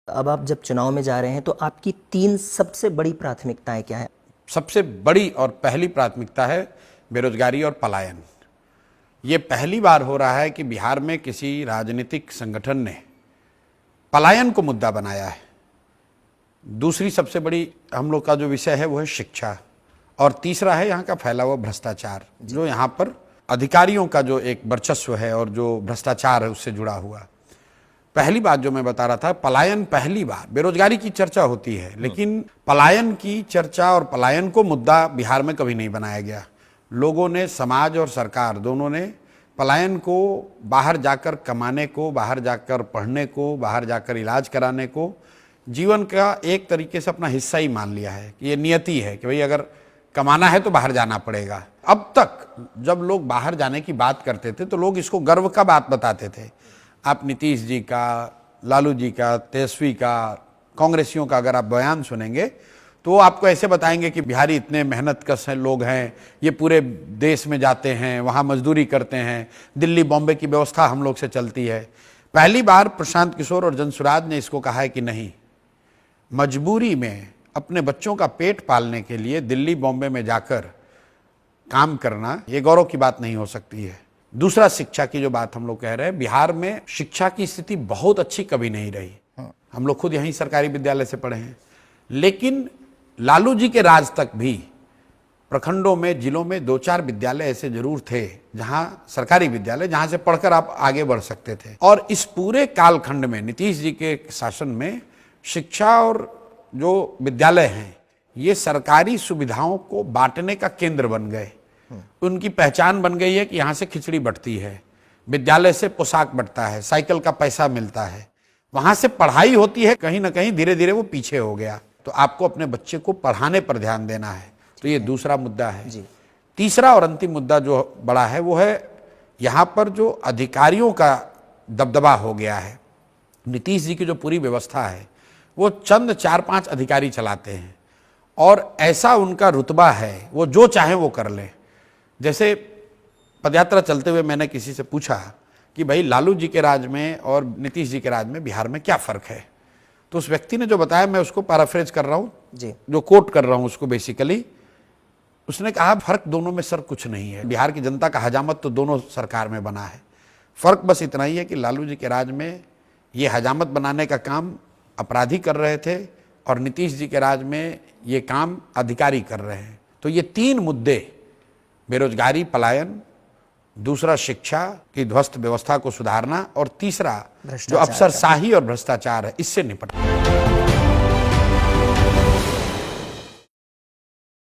अब आप जब चुनाव में जा रहे हैं तो आपकी 3 सबसे बड़ी प्राथमिकताएं क्या है? सबसे बड़ी और पहली प्राथमिकता है बेरोजगारी और पलायन। ये पहली बार हो रहा है कि बिहार में किसी राजनीतिक संगठन ने पलायन को मुद्दा बनाया है। दूसरी सबसे बड़ी हम लोग का जो विषय है वो है शिक्षा, और तीसरा है यहाँ का फैला हुआ भ्रष्टाचार, जो यहाँ पर अधिकारियों का जो एक वर्चस्व है और जो भ्रष्टाचार है उससे जुड़ा हुआ। पहली बात जो मैं बता रहा था, पलायन पहली बार, बेरोजगारी की चर्चा होती है लेकिन पलायन की चर्चा और पलायन को मुद्दा बिहार में कभी नहीं बनाया गया। लोगों ने, समाज और सरकार दोनों ने पलायन को बाहर जाकर कमाने को, बाहर जाकर पढ़ने को, बाहर जाकर इलाज कराने को जीवन का एक तरीके से अपना हिस्सा ही मान लिया है कि ये नियति है कि भाई अगर कमाना है तो बाहर जाना पड़ेगा। अब तक जब लोग बाहर जाने की बात करते थे तो लोग इसको गर्व का बात बताते थे। आप नीतीश जी का, लालू जी का, तेजस्वी का, कांग्रेसियों का अगर आप बयान सुनेंगे तो वो आपको ऐसे बताएंगे कि बिहारी इतने मेहनत कश हैं, लोग हैं, ये पूरे देश में जाते हैं, वहाँ मजदूरी करते हैं, दिल्ली बॉम्बे की व्यवस्था हम लोग से चलती है। पहली बार प्रशांत किशोर और जनसुराज ने इसको कहा है कि नहीं, मजबूरी में अपने बच्चों का पेट पालने के लिए दिल्ली बॉम्बे में जाकर काम करना ये गौरव की बात नहीं हो सकती है। दूसरा, शिक्षा की जो बात हम लोग कह रहे हैं, बिहार में शिक्षा की स्थिति बहुत अच्छी कभी नहीं रही। हम लोग खुद यहीं सरकारी विद्यालय से पढ़े हैं, लेकिन लालू जी के राज तक भी प्रखंडों में, जिलों में 2-4 विद्यालय ऐसे जरूर थे जहां, सरकारी विद्यालय, जहां से पढ़कर आप आगे बढ़ सकते थे। और इस पूरे कालखंड में नीतीश जी के शासन में शिक्षा और जो विद्यालय हैं ये सरकारी सुविधाओं को बांटने का केंद्र बन गए। उनकी पहचान बन गई है कि यहाँ से खिचड़ी बंटती है, विद्यालय से पोशाक बंटता है, साइकिल का पैसा मिलता है, वहां से पढ़ाई होती है। कहीं ना कहीं धीरे धीरे वो पीछे हो गया। तो आपको अपने बच्चे को पढ़ाने पर ध्यान देना है। तो ये दूसरा मुद्दा है जी। तीसरा और अंतिम मुद्दा जो बड़ा है वो है यहाँ पर जो अधिकारियों का दबदबा हो गया है। नीतीश जी की जो पूरी व्यवस्था है वो चंद 4-5 अधिकारी चलाते हैं और ऐसा उनका रुतबा है, वो जो चाहे वो कर ले। जैसे पदयात्रा चलते हुए मैंने किसी से पूछा कि भाई लालू जी के राज में और नीतीश जी के राज में बिहार में क्या फ़र्क है, तो उस व्यक्ति ने जो बताया, मैं उसको पैराफ्रेज कर रहा हूँ जी, जो कोट कर रहा हूँ उसको बेसिकली, उसने कहा फ़र्क दोनों में सर कुछ नहीं है। बिहार की जनता का हजामत तो दोनों सरकार में बना है। फ़र्क बस इतना ही है कि लालू जी के राज में ये हजामत बनाने का काम अपराधी कर रहे थे और नीतीश जी के राज में ये काम अधिकारी कर रहे हैं। तो ये 3 मुद्दे, बेरोजगारी, पलायन, दूसरा शिक्षा की ध्वस्त व्यवस्था को सुधारना, और तीसरा जो अफसरशाही और भ्रष्टाचार है, इससे निपटना।